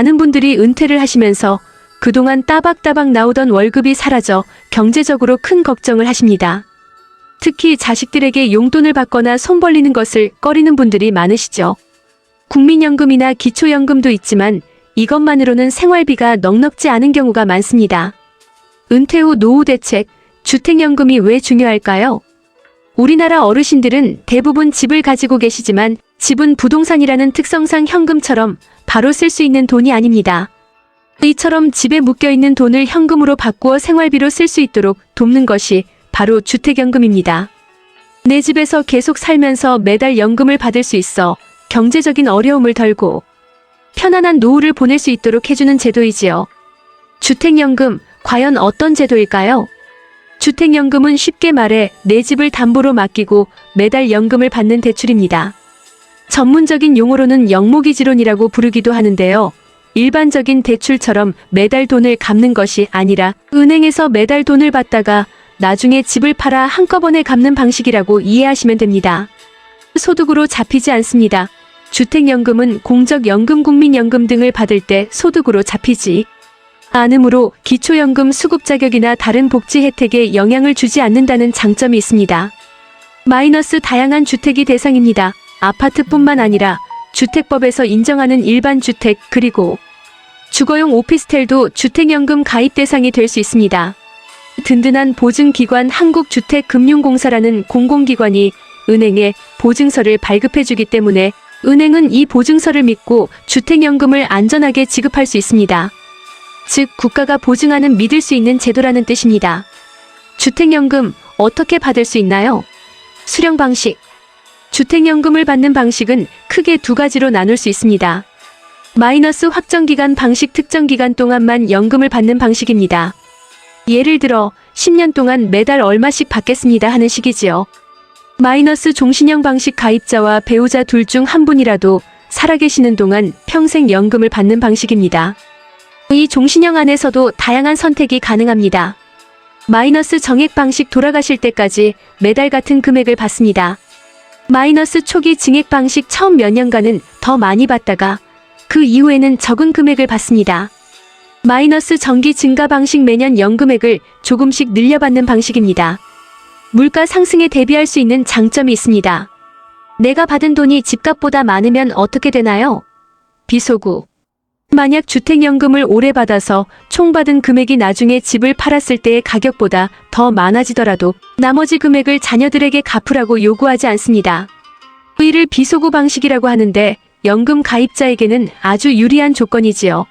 많은 분들이 은퇴를 하시면서 그동안 따박따박 나오던 월급이 사라져 경제적으로 큰 걱정을 하십니다. 특히 자식들에게 용돈을 받거나 손 벌리는 것을 꺼리는 분들이 많으시죠. 국민연금이나 기초연금도 있지만 이것만으로는 생활비가 넉넉지 않은 경우가 많습니다. 은퇴 후 노후 대책, 주택연금이 왜 중요할까요? 우리나라 어르신들은 대부분 집을 가지고 계시지만 집은 부동산이라는 특성상 현금처럼 바로 쓸 수 있는 돈이 아닙니다. 이처럼 집에 묶여있는 돈을 현금으로 바꾸어 생활비로 쓸 수 있도록 돕는 것이 바로 주택연금입니다. 내 집에서 계속 살면서 매달 연금을 받을 수 있어 경제적인 어려움을 덜고 편안한 노후를 보낼 수 있도록 해주는 제도이지요. 주택연금, 과연 어떤 제도일까요? 주택연금은 쉽게 말해 내 집을 담보로 맡기고 매달 연금을 받는 대출입니다. 전문적인 용어로는 영모기지론이라고 부르기도 하는데요. 일반적인 대출처럼 매달 돈을 갚는 것이 아니라 은행에서 매달 돈을 받다가 나중에 집을 팔아 한꺼번에 갚는 방식이라고 이해하시면 됩니다. 소득으로 잡히지 않습니다. 주택연금은 공적연금, 국민연금 등을 받을 때 소득으로 잡히지 않으므로 기초연금 수급 자격이나 다른 복지 혜택에 영향을 주지 않는다는 장점이 있습니다. 마이너스 다양한 주택이 대상입니다. 아파트뿐만 아니라 주택법에서 인정하는 일반 주택 그리고 주거용 오피스텔도 주택연금 가입 대상이 될 수 있습니다. 든든한 보증기관 한국주택금융공사라는 공공기관이 은행에 보증서를 발급해주기 때문에 은행은 이 보증서를 믿고 주택연금을 안전하게 지급할 수 있습니다. 즉 국가가 보증하는 믿을 수 있는 제도라는 뜻입니다. 주택연금 어떻게 받을 수 있나요? 수령 방식. 주택연금을 받는 방식은 크게 두 가지로 나눌 수 있습니다. 마이너스 확정기간 방식, 특정기간 동안만 연금을 받는 방식입니다. 예를 들어 10년 동안 매달 얼마씩 받겠습니다 하는 식이지요. 마이너스 종신형 방식, 가입자와 배우자 둘 중 한 분이라도 살아계시는 동안 평생 연금을 받는 방식입니다. 이 종신형 안에서도 다양한 선택이 가능합니다. 마이너스 정액 방식, 돌아가실 때까지 매달 같은 금액을 받습니다. 마이너스 초기 증액 방식, 처음 몇 년간은 더 많이 받다가 그 이후에는 적은 금액을 받습니다. 마이너스 정기 증가 방식, 매년 연금액을 조금씩 늘려받는 방식입니다. 물가 상승에 대비할 수 있는 장점이 있습니다. 내가 받은 돈이 집값보다 많으면 어떻게 되나요? 비소구. 만약 주택연금을 오래 받아서 총 받은 금액이 나중에 집을 팔았을 때의 가격보다 더 많아지더라도 나머지 금액을 자녀들에게 갚으라고 요구하지 않습니다. 이를 비소구 방식이라고 하는데 연금 가입자에게는 아주 유리한 조건이지요.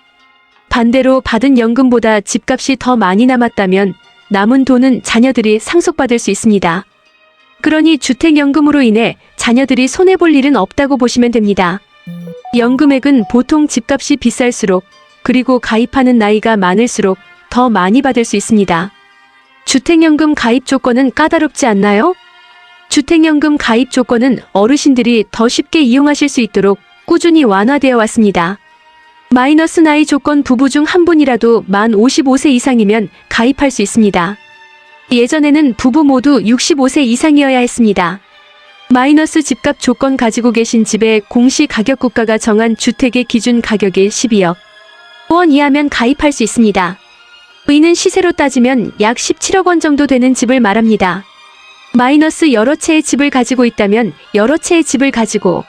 반대로 받은 연금보다 집값이 더 많이 남았다면 남은 돈은 자녀들이 상속받을 수 있습니다. 그러니 주택연금으로 인해 자녀들이 손해볼 일은 없다고 보시면 됩니다. 연금액은 보통 집값이 비쌀수록 그리고 가입하는 나이가 많을수록 더 많이 받을 수 있습니다. 주택연금 가입 조건은 까다롭지 않나요? 주택연금 가입 조건은 어르신들이 더 쉽게 이용하실 수 있도록 꾸준히 완화되어 왔습니다. 마이너스 나이 조건, 부부 중 한 분이라도 만 55세 이상이면 가입할 수 있습니다. 예전에는 부부 모두 65세 이상이어야 했습니다. 마이너스 집값 조건, 가지고 계신 집의 공시가격, 국가가 정한 주택의 기준 가격이 12억 원 이하면 가입할 수 있습니다. 이는 시세로 따지면 약 17억 원 정도 되는 집을 말합니다. 마이너스 여러 채의 집을 가지고 있다면 여러 채의 집을 가지고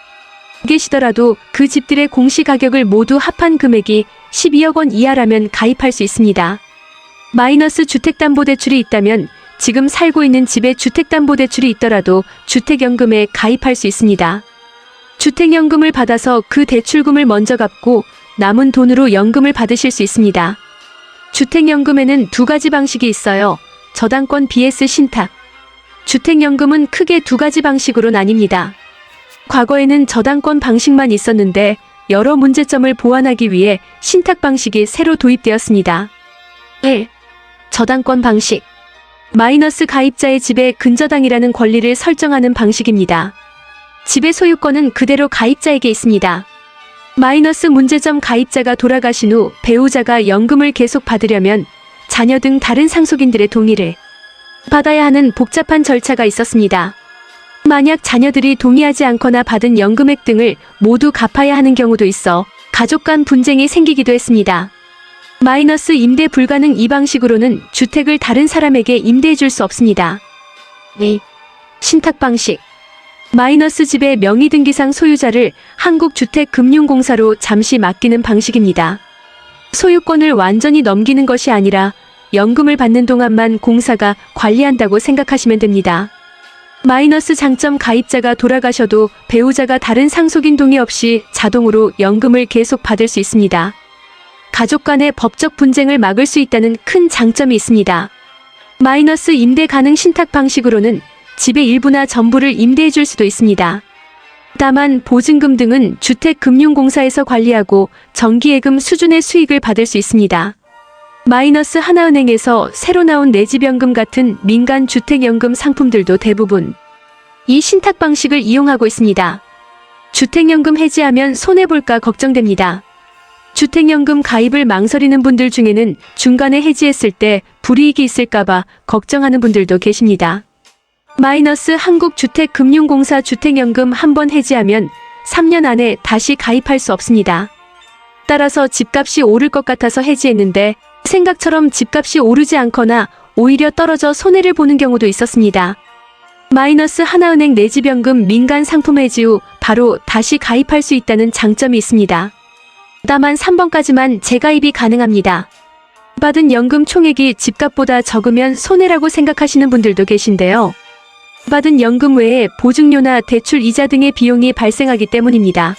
계시더라도 그 집들의 공시가격을 모두 합한 금액이 12억 원 이하라면 가입할 수 있습니다. 마이너스 주택담보대출이 있다면 지금 살고 있는 집에 주택담보대출이 있더라도 주택연금에 가입할 수 있습니다. 주택연금을 받아서 그 대출금을 먼저 갚고 남은 돈으로 연금을 받으실 수 있습니다. 주택연금에는 두 가지 방식이 있어요. 저당권 vs 신탁. 주택연금은 크게 두 가지 방식으로 나뉩니다. 과거에는 저당권 방식만 있었는데 여러 문제점을 보완하기 위해 신탁 방식이 새로 도입되었습니다. 1. 저당권 방식. 마이너스 가입자의 집에 근저당이라는 권리를 설정하는 방식입니다. 집의 소유권은 그대로 가입자에게 있습니다. 마이너스 문제점, 가입자가 돌아가신 후 배우자가 연금을 계속 받으려면 자녀 등 다른 상속인들의 동의를 받아야 하는 복잡한 절차가 있었습니다. 만약 자녀들이 동의하지 않거나 받은 연금액 등을 모두 갚아야 하는 경우도 있어 가족 간 분쟁이 생기기도 했습니다. 마이너스 임대 불가능. 이 방식으로는 주택을 다른 사람에게 임대해 줄 수 없습니다. 신탁 방식. 마이너스 집의 명의등기상 소유자를 한국주택금융공사로 잠시 맡기는 방식입니다. 소유권을 완전히 넘기는 것이 아니라 연금을 받는 동안만 공사가 관리한다고 생각하시면 됩니다. 마이너스 장점. 가입자가 돌아가셔도 배우자가 다른 상속인 동의 없이 자동으로 연금을 계속 받을 수 있습니다. 가족 간의 법적 분쟁을 막을 수 있다는 큰 장점이 있습니다. 마이너스 임대 가능. 신탁 방식으로는 집의 일부나 전부를 임대해 줄 수도 있습니다. 다만 보증금 등은 주택금융공사에서 관리하고 정기예금 수준의 수익을 받을 수 있습니다. 마이너스 하나은행에서 새로 나온 내 집 연금 같은 민간 주택연금 상품들도 대부분 이 신탁 방식을 이용하고 있습니다. 주택연금 해지하면 손해볼까 걱정됩니다. 주택연금 가입을 망설이는 분들 중에는 중간에 해지했을 때 불이익이 있을까봐 걱정하는 분들도 계십니다. 마이너스 한국주택금융공사 주택연금 한번 해지하면 3년 안에 다시 가입할 수 없습니다. 따라서 집값이 오를 것 같아서 해지했는데 생각처럼 집값이 오르지 않거나 오히려 떨어져 손해를 보는 경우도 있었습니다. 마이너스 하나은행 내 집 연금 민간 상품 해지 후 바로 다시 가입할 수 있다는 장점이 있습니다. 다만 3번까지만 재가입이 가능합니다. 받은 연금 총액이 집값보다 적으면 손해라고 생각하시는 분들도 계신데요. 받은 연금 외에 보증료나 대출 이자 등의 비용이 발생하기 때문입니다.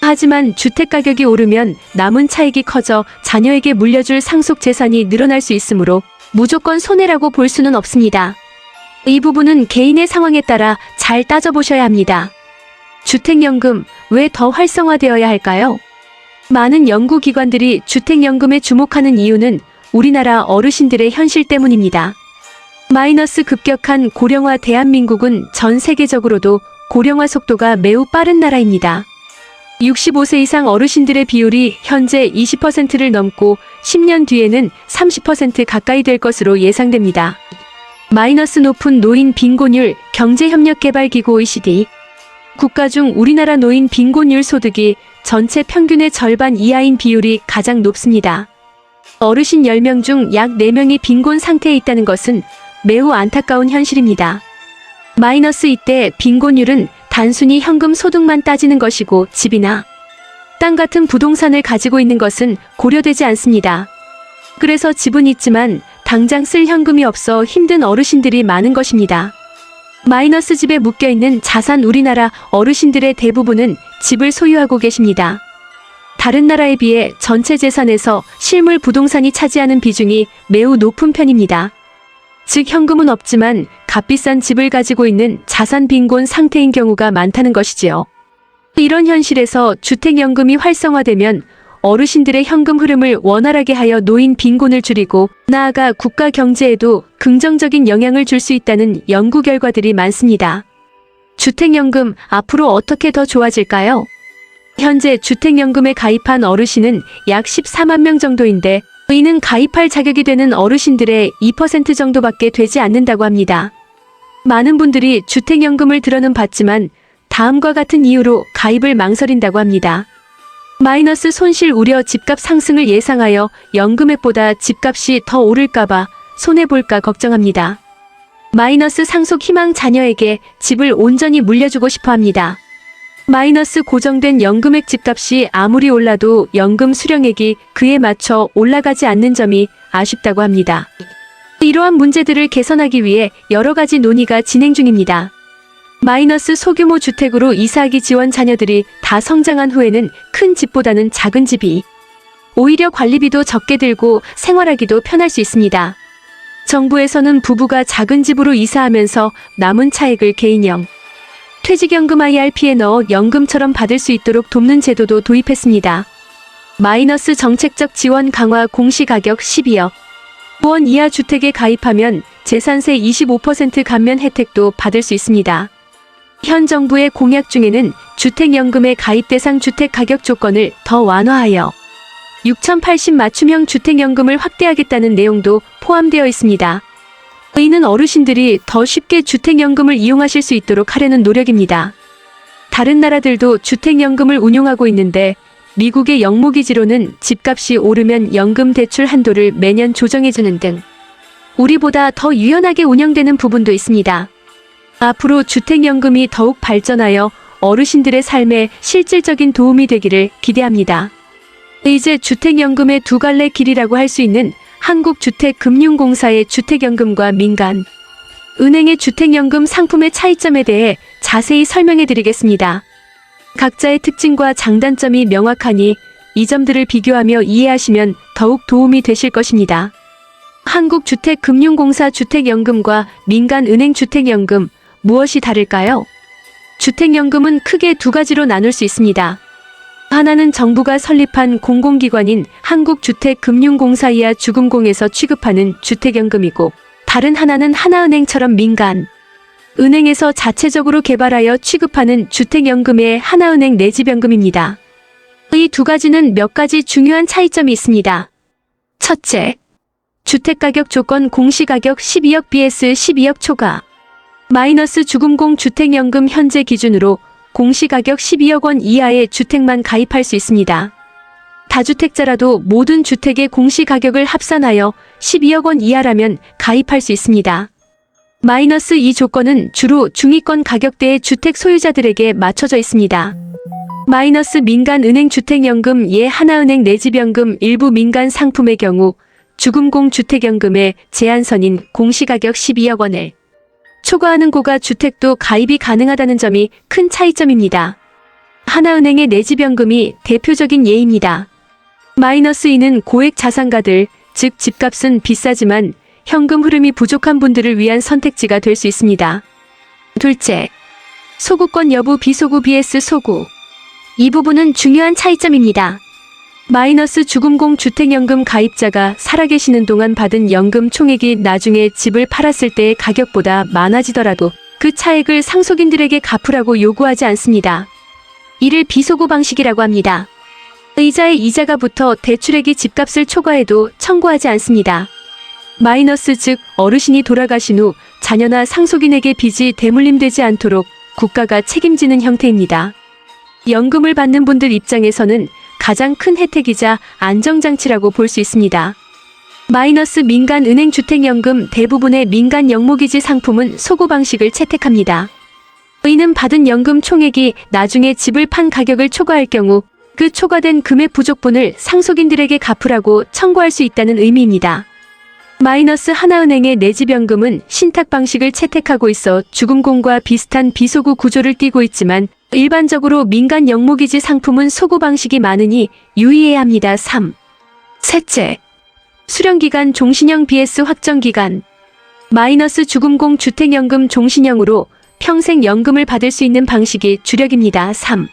하지만 주택가격이 오르면 남은 차익이 커져 자녀에게 물려줄 상속 재산이 늘어날 수 있으므로 무조건 손해라고 볼 수는 없습니다. 이 부분은 개인의 상황에 따라 잘 따져보셔야 합니다. 주택연금, 왜 더 활성화되어야 할까요? 많은 연구기관들이 주택연금에 주목하는 이유는 우리나라 어르신들의 현실 때문입니다. 마이너스 급격한 고령화. 대한민국은 전 세계적으로도 고령화 속도가 매우 빠른 나라입니다. 65세 이상 어르신들의 비율이 현재 20%를 넘고 10년 뒤에는 30% 가까이 될 것으로 예상됩니다. 마이너스 높은 노인 빈곤율. 경제협력개발기구 OECD 국가 중 우리나라 노인 빈곤율. 소득이 전체 평균의 절반 이하인 비율이 가장 높습니다. 어르신 10명 중 약 4명이 빈곤 상태에 있다는 것은 매우 안타까운 현실입니다. 마이너스 이때 빈곤율은 단순히 현금 소득만 따지는 것이고 집이나 땅 같은 부동산을 가지고 있는 것은 고려되지 않습니다. 그래서 집은 있지만 당장 쓸 현금이 없어 힘든 어르신들이 많은 것입니다. 마이너스 집에 묶여있는 자산. 우리나라 어르신들의 대부분은 집을 소유하고 계십니다. 다른 나라에 비해 전체 재산에서 실물 부동산이 차지하는 비중이 매우 높은 편입니다. 즉 현금은 없지만 값비싼 집을 가지고 있는 자산 빈곤 상태인 경우가 많다는 것이지요. 이런 현실에서 주택연금이 활성화되면 어르신들의 현금 흐름을 원활하게 하여 노인 빈곤을 줄이고 나아가 국가 경제에도 긍정적인 영향을 줄 수 있다는 연구 결과들이 많습니다. 주택연금 앞으로 어떻게 더 좋아질까요? 현재 주택연금에 가입한 어르신은 약 14만 명 정도인데 이는 가입할 자격이 되는 어르신들의 2% 정도밖에 되지 않는다고 합니다. 많은 분들이 주택연금을 들어는 받지만 다음과 같은 이유로 가입을 망설인다고 합니다. 마이너스 손실 우려. 집값 상승을 예상하여 연금액보다 집값이 더 오를까봐 손해볼까 걱정합니다. 마이너스 상속 희망. 자녀에게 집을 온전히 물려주고 싶어 합니다. 마이너스 고정된 연금액. 집값이 아무리 올라도 연금 수령액이 그에 맞춰 올라가지 않는 점이 아쉽다고 합니다. 이러한 문제들을 개선하기 위해 여러 가지 논의가 진행 중입니다. 마이너스 소규모 주택으로 이사하기 지원. 자녀들이 다 성장한 후에는 큰 집보다는 작은 집이 오히려 관리비도 적게 들고 생활하기도 편할 수 있습니다. 정부에서는 부부가 작은 집으로 이사하면서 남은 차액을 개인형 퇴직연금 IRP에 넣어 연금처럼 받을 수 있도록 돕는 제도도 도입했습니다. 마이너스 정책적 지원 강화. 공시가격 12억 원 이하 주택에 가입하면 재산세 25% 감면 혜택도 받을 수 있습니다. 현 정부의 공약 중에는 주택연금의 가입 대상 주택 가격 조건을 더 완화하여 6080 맞춤형 주택연금을 확대하겠다는 내용도 포함되어 있습니다. 이는 어르신들이 더 쉽게 주택연금을 이용하실 수 있도록 하려는 노력입니다. 다른 나라들도 주택연금을 운용하고 있는데 미국의 영모기지로는 집값이 오르면 연금 대출 한도를 매년 조정해주는 등 우리보다 더 유연하게 운영되는 부분도 있습니다. 앞으로 주택연금이 더욱 발전하여 어르신들의 삶에 실질적인 도움이 되기를 기대합니다. 이제 주택연금의 두 갈래 길이라고 할 수 있는 한국주택금융공사의 주택연금과 민간 은행의 주택연금 상품의 차이점에 대해 자세히 설명해 드리겠습니다. 각자의 특징과 장단점이 명확하니 이 점들을 비교하며 이해하시면 더욱 도움이 되실 것입니다. 한국주택금융공사 주택연금과 민간은행 주택연금, 무엇이 다를까요? 주택연금은 크게 두 가지로 나눌 수 있습니다. 하나는 정부가 설립한 공공기관인 한국주택금융공사 이하 주금공에서 취급하는 주택연금이고, 다른 하나는 하나은행처럼 민간 은행에서 자체적으로 개발하여 취급하는 주택연금의 하나은행 내집연금입니다. 이 두 가지는 몇 가지 중요한 차이점이 있습니다. 첫째, 주택가격 조건 공시가격 12억 vs 12억 초과 마이너스 주금공 주택연금 현재 기준으로 공시가격 12억 원 이하의 주택만 가입할 수 있습니다. 다주택자라도 모든 주택의 공시가격을 합산하여 12억 원 이하라면 가입할 수 있습니다. 마이너스 이 조건은 주로 중위권 가격대의 주택 소유자들에게 맞춰져 있습니다. 마이너스 민간은행 주택연금 예 하나은행 내집연금 일부 민간 상품의 경우 주금공 주택연금의 제한선인 공시가격 12억 원을 초과하는 고가 주택도 가입이 가능하다는 점이 큰 차이점입니다. 하나은행의 내집연금이 대표적인 예입니다. 마이너스 2는 고액 자산가들, 즉 집값은 비싸지만 현금 흐름이 부족한 분들을 위한 선택지가 될 수 있습니다. 둘째, 소구권 여부 비소구 vs 소구. 이 부분은 중요한 차이점입니다. 마이너스 주금공 주택연금 가입자가 살아계시는 동안 받은 연금 총액이 나중에 집을 팔았을 때의 가격보다 많아지더라도 그 차액을 상속인들에게 갚으라고 요구하지 않습니다. 이를 비소구 방식이라고 합니다. 의자의 이자가 붙어 대출액이 집값을 초과해도 청구하지 않습니다. 마이너스 즉 어르신이 돌아가신 후 자녀나 상속인에게 빚이 대물림되지 않도록 국가가 책임지는 형태입니다. 연금을 받는 분들 입장에서는 가장 큰 혜택이자 안정장치라고 볼 수 있습니다. 마이너스 민간은행 주택연금 대부분의 민간 영모기지 상품은 소구 방식을 채택합니다. 이는 받은 연금 총액이 나중에 집을 판 가격을 초과할 경우 그 초과된 금액 부족분을 상속인들에게 갚으라고 청구할 수 있다는 의미입니다. 마이너스 하나은행의 내집연금은 신탁 방식을 채택하고 있어 주금공과 비슷한 비소구 구조를 띠고 있지만 일반적으로 민간 영모기지 상품은 소구 방식이 많으니 유의해야 합니다. 3. 셋째, 수령기간 종신형 vs 확정기간. 마이너스 주금공 주택연금 종신형으로 평생 연금을 받을 수 있는 방식이 주력입니다. 3.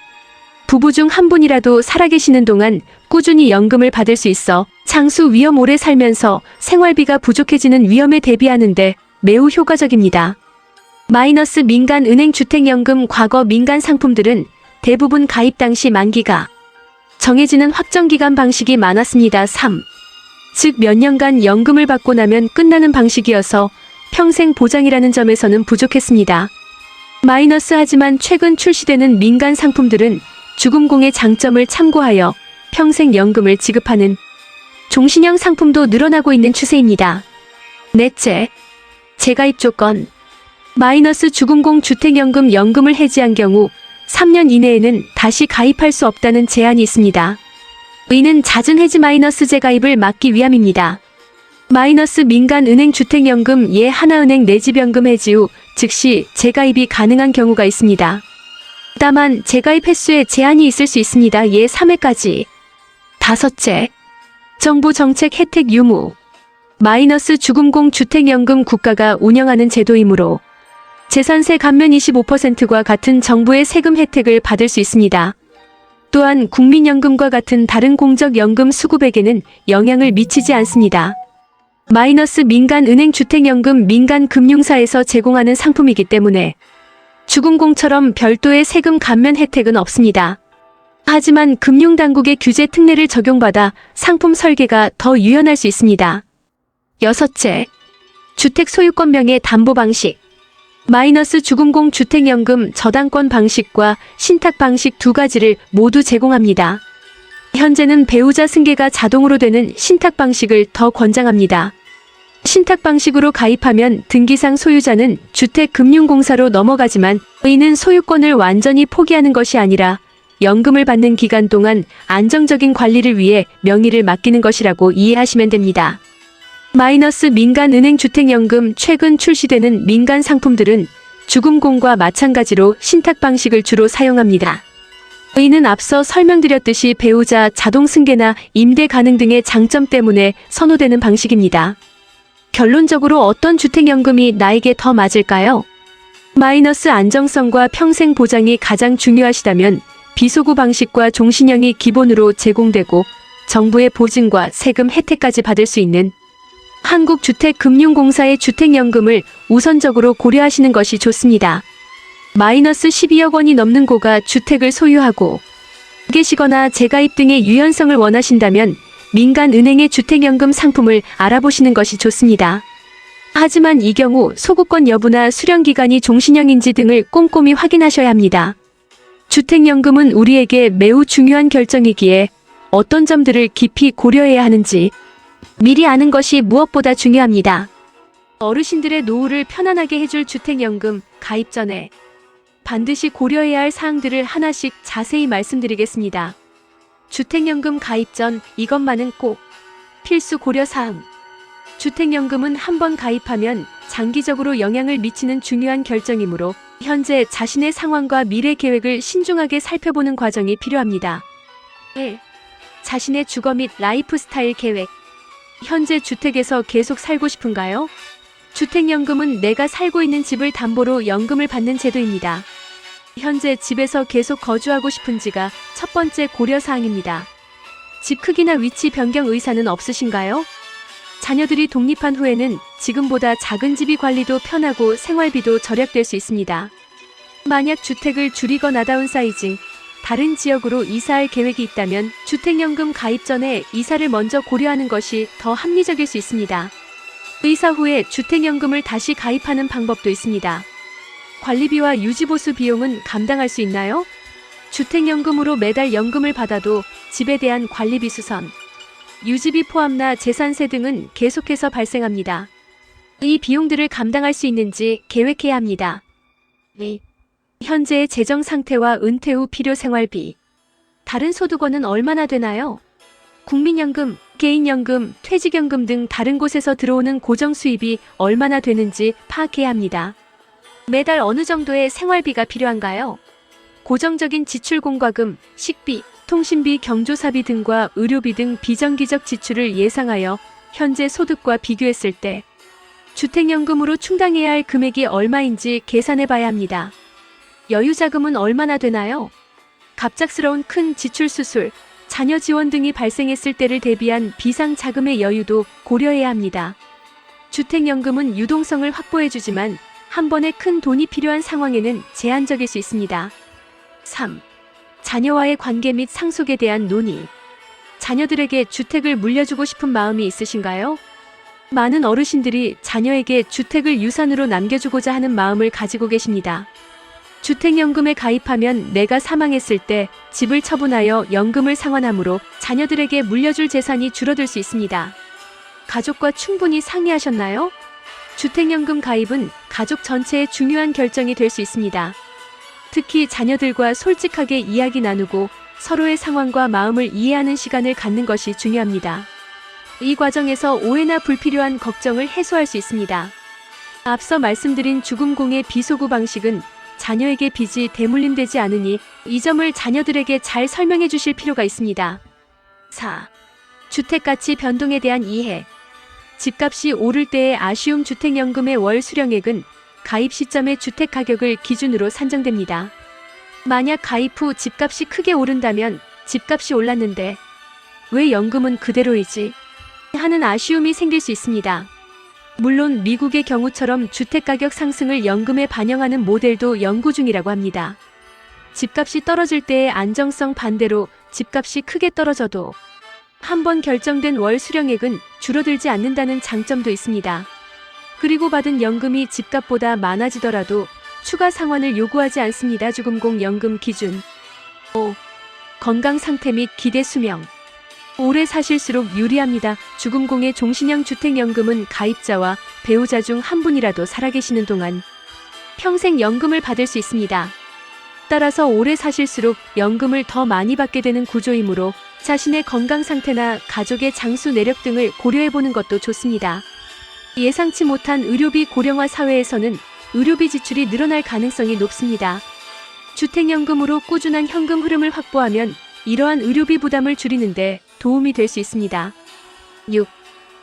부부 중 한 분이라도 살아계시는 동안 꾸준히 연금을 받을 수 있어 장수 위험 오래 살면서 생활비가 부족해지는 위험에 대비하는데 매우 효과적입니다. 마이너스 민간은행 주택연금 과거 민간 상품들은 대부분 가입 당시 만기가 정해지는 확정기간 방식이 많았습니다. 3. 즉 몇 년간 연금을 받고 나면 끝나는 방식이어서 평생 보장이라는 점에서는 부족했습니다. 마이너스 하지만 최근 출시되는 민간 상품들은 주금공의 장점을 참고하여 평생 연금을 지급하는 종신형 상품도 늘어나고 있는 추세입니다. 넷째, 재가입 조건. 마이너스 주금공 주택연금 연금을 해지한 경우 3년 이내에는 다시 가입할 수 없다는 제한이 있습니다. 이는 잦은 해지 마이너스 재가입을 막기 위함입니다. 마이너스 민간은행 주택연금 예 하나은행 내집연금 해지 후 즉시 재가입이 가능한 경우가 있습니다. 다만 재가입 횟수에 제한이 있을 수 있습니다. 예 3회까지. 다섯째, 정부 정책 혜택 유무. 마이너스 주금공 주택연금 국가가 운영하는 제도이므로 재산세 감면 25%과 같은 정부의 세금 혜택을 받을 수 있습니다. 또한 국민연금과 같은 다른 공적연금 수급에게는 영향을 미치지 않습니다. 마이너스 민간은행 주택연금 민간금융사에서 제공하는 상품이기 때문에 주금공처럼 별도의 세금 감면 혜택은 없습니다. 하지만 금융당국의 규제 특례를 적용받아 상품 설계가 더 유연할 수 있습니다. 여섯째, 주택 소유권 명의 담보 방식. 마이너스 주금공 주택연금 저당권 방식과 신탁 방식 두 가지를 모두 제공합니다. 현재는 배우자 승계가 자동으로 되는 신탁 방식을 더 권장합니다. 신탁 방식으로 가입하면 등기상 소유자는 주택금융공사로 넘어가지만 이는 소유권을 완전히 포기하는 것이 아니라 연금을 받는 기간 동안 안정적인 관리를 위해 명의를 맡기는 것이라고 이해하시면 됩니다. 마이너스 민간은행주택연금. 최근 출시되는 민간 상품들은 주금공과 마찬가지로 신탁 방식을 주로 사용합니다. 이는 앞서 설명드렸듯이 배우자 자동 승계나 임대 가능 등의 장점 때문에 선호되는 방식입니다. 결론적으로 어떤 주택연금이 나에게 더 맞을까요? 마이너스 안정성과 평생 보장이 가장 중요하시다면 비소구 방식과 종신형이 기본으로 제공되고 정부의 보증과 세금 혜택까지 받을 수 있는 한국주택금융공사의 주택연금을 우선적으로 고려하시는 것이 좋습니다. 마이너스 12억 원이 넘는 고가 주택을 소유하고 계시거나 재가입 등의 유연성을 원하신다면 민간은행의 주택연금 상품을 알아보시는 것이 좋습니다. 하지만 이 경우 소구권 여부나 수령기간이 종신형인지 등을 꼼꼼히 확인하셔야 합니다. 주택연금은 우리에게 매우 중요한 결정이기에 어떤 점들을 깊이 고려해야 하는지 미리 아는 것이 무엇보다 중요합니다. 어르신들의 노후를 편안하게 해줄 주택연금 가입 전에 반드시 고려해야 할 사항들을 하나씩 자세히 말씀드리겠습니다. 주택연금 가입 전 이것만은 꼭 필수 고려사항. 주택연금은 한번 가입하면 장기적으로 영향을 미치는 중요한 결정이므로 현재 자신의 상황과 미래 계획을 신중하게 살펴보는 과정이 필요합니다. 1. 자신의 주거 및 라이프 스타일 계획. 현재 주택에서 계속 살고 싶은가요? 주택연금은 내가 살고 있는 집을 담보로 연금을 받는 제도입니다. 현재 집에서 계속 거주하고 싶은지가 첫 번째 고려사항입니다. 집 크기나 위치 변경 의사는 없으신가요? 자녀들이 독립한 후에는 지금보다 작은 집이 관리도 편하고 생활비도 절약될 수 있습니다. 만약 주택을 줄이거나 다운사이징, 다른 지역으로 이사할 계획이 있다면 주택연금 가입 전에 이사를 먼저 고려하는 것이 더 합리적일 수 있습니다. 이사 후에 주택연금을 다시 가입하는 방법도 있습니다. 관리비와 유지보수 비용은 감당할 수 있나요? 주택연금으로 매달 연금을 받아도 집에 대한 관리비 수선, 유지비 포함나 재산세 등은 계속해서 발생합니다. 이 비용들을 감당할 수 있는지 계획해야 합니다. 2. 현재의 재정 상태와 은퇴 후 필요 생활비. 다른 소득원은 얼마나 되나요? 국민연금, 개인연금, 퇴직연금 등 다른 곳에서 들어오는 고정 수입이 얼마나 되는지 파악해야 합니다. 매달 어느 정도의 생활비가 필요한가요? 고정적인 지출 공과금, 식비, 통신비, 경조사비 등과 의료비 등 비정기적 지출을 예상하여 현재 소득과 비교했을 때 주택연금으로 충당해야 할 금액이 얼마인지 계산해 봐야 합니다. 여유자금은 얼마나 되나요? 갑작스러운 큰 지출 수술, 자녀 지원 등이 발생했을 때를 대비한 비상자금의 여유도 고려해야 합니다. 주택연금은 유동성을 확보해주지만 한 번에 큰 돈이 필요한 상황에는 제한적일 수 있습니다. 3. 자녀와의 관계 및 상속에 대한 논의. 자녀들에게 주택을 물려주고 싶은 마음이 있으신가요? 많은 어르신들이 자녀에게 주택을 유산으로 남겨주고자 하는 마음을 가지고 계십니다. 주택연금에 가입하면 내가 사망했을 때 집을 처분하여 연금을 상환하므로 자녀들에게 물려줄 재산이 줄어들 수 있습니다. 가족과 충분히 상의하셨나요? 주택연금 가입은 가족 전체의 중요한 결정이 될 수 있습니다. 특히 자녀들과 솔직하게 이야기 나누고 서로의 상황과 마음을 이해하는 시간을 갖는 것이 중요합니다. 이 과정에서 오해나 불필요한 걱정을 해소할 수 있습니다. 앞서 말씀드린 주금공의 비소구 방식은 자녀에게 빚이 대물림되지 않으니 이 점을 자녀들에게 잘 설명해 주실 필요가 있습니다. 4. 주택가치 변동에 대한 이해. 집값이 오를 때의 아쉬움. 주택연금의 월 수령액은 가입 시점의 주택가격을 기준으로 산정됩니다. 만약 가입 후 집값이 크게 오른다면 집값이 올랐는데 왜 연금은 그대로이지? 하는 아쉬움이 생길 수 있습니다. 물론 미국의 경우처럼 주택가격 상승을 연금에 반영하는 모델도 연구 중이라고 합니다. 집값이 떨어질 때의 안정성 반대로 집값이 크게 떨어져도 한번 결정된 월 수령액은 줄어들지 않는다는 장점도 있습니다. 그리고 받은 연금이 집값보다 많아지더라도 추가 상환을 요구하지 않습니다. 주금공 연금 기준. 5. 건강 상태 및 기대 수명. 오래 사실수록 유리합니다. 죽음공의 종신형 주택연금은 가입자와 배우자 중 한 분이라도 살아계시는 동안 평생 연금을 받을 수 있습니다. 따라서 오래 사실수록 연금을 더 많이 받게 되는 구조이므로 자신의 건강 상태나 가족의 장수 내력 등을 고려해보는 것도 좋습니다. 예상치 못한 의료비 고령화 사회에서는 의료비 지출이 늘어날 가능성이 높습니다. 주택연금으로 꾸준한 현금 흐름을 확보하면 이러한 의료비 부담을 줄이는데 도움이 될 수 있습니다. 6.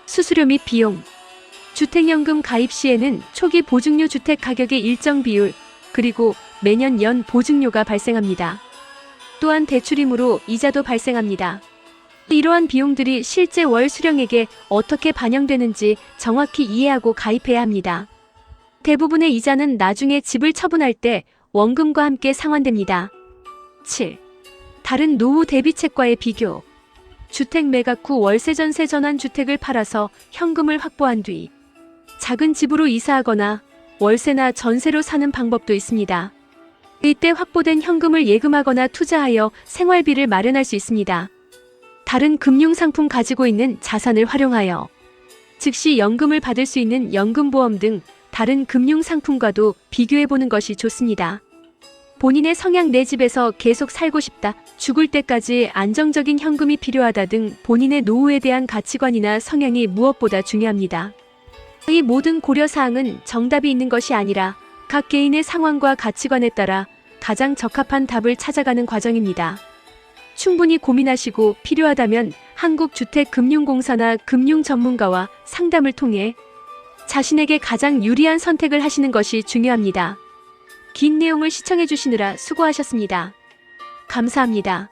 수수료 및 비용. 주택연금 가입 시에는 초기 보증료 주택 가격의 일정 비율, 그리고 매년 연 보증료가 발생합니다. 또한 대출이므로 이자도 발생합니다. 이러한 비용들이 실제 월 수령액에 어떻게 반영되는지 정확히 이해하고 가입해야 합니다. 대부분의 이자는 나중에 집을 처분할 때 원금과 함께 상환됩니다. 7. 다른 노후 대비책과의 비교. 주택 매각 후 월세 전세 전환 주택을 팔아서 현금을 확보한 뒤 작은 집으로 이사하거나 월세나 전세로 사는 방법도 있습니다. 이때 확보된 현금을 예금하거나 투자하여 생활비를 마련할 수 있습니다. 다른 금융상품 가지고 있는 자산을 활용하여 즉시 연금을 받을 수 있는 연금보험 등 다른 금융상품과도 비교해보는 것이 좋습니다. 본인의 성향 내 집에서 계속 살고 싶다, 죽을 때까지 안정적인 현금이 필요하다 등 본인의 노후에 대한 가치관이나 성향이 무엇보다 중요합니다. 이 모든 고려사항은 정답이 있는 것이 아니라 각 개인의 상황과 가치관에 따라 가장 적합한 답을 찾아가는 과정입니다. 충분히 고민하시고 필요하다면 한국주택금융공사나 금융전문가와 상담을 통해 자신에게 가장 유리한 선택을 하시는 것이 중요합니다. 긴 내용을 시청해 주시느라 수고하셨습니다. 감사합니다.